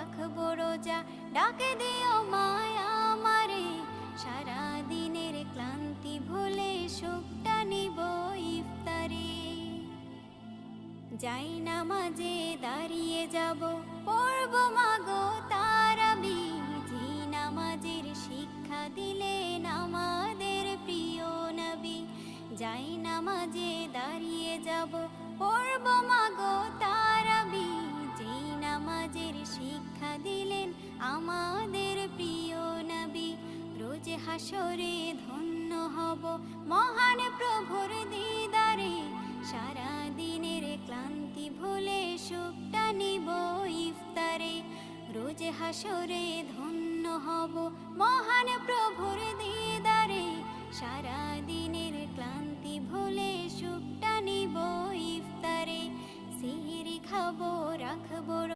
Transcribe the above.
রাখবো রোজা, ডাকে দিও মায়া আমারে। সারা দিনের ক্লান্তি ভুলে সুখটা নিব ইফতারে। যাই নামাজে দাঁড়িয়ে যাব, পড়ব মাগো তারাবি। যে নামাজের শিক্ষা দিলেন আমাদের প্রিয় নবী। যাই নামাজে দাঁড়িয়ে যাব, পড়ব মাগো তারাবি। যে নামাজের শিক্ষা দিলেন আমাদের প্রিয় নবী। রোজ হাসরে ধন্য হব মহান প্রভুর দিদারে। সারা দিনের ক্লান্তি ভুলে সুখটা নিব ইফতারে। রোজ হাসরে ধন্য হব মহান প্রভুর দিদারে। সারা দিনের ক্লান্তি ভুলে সুখটা নিব ইফতারে। সিহরি খাবো রাখবো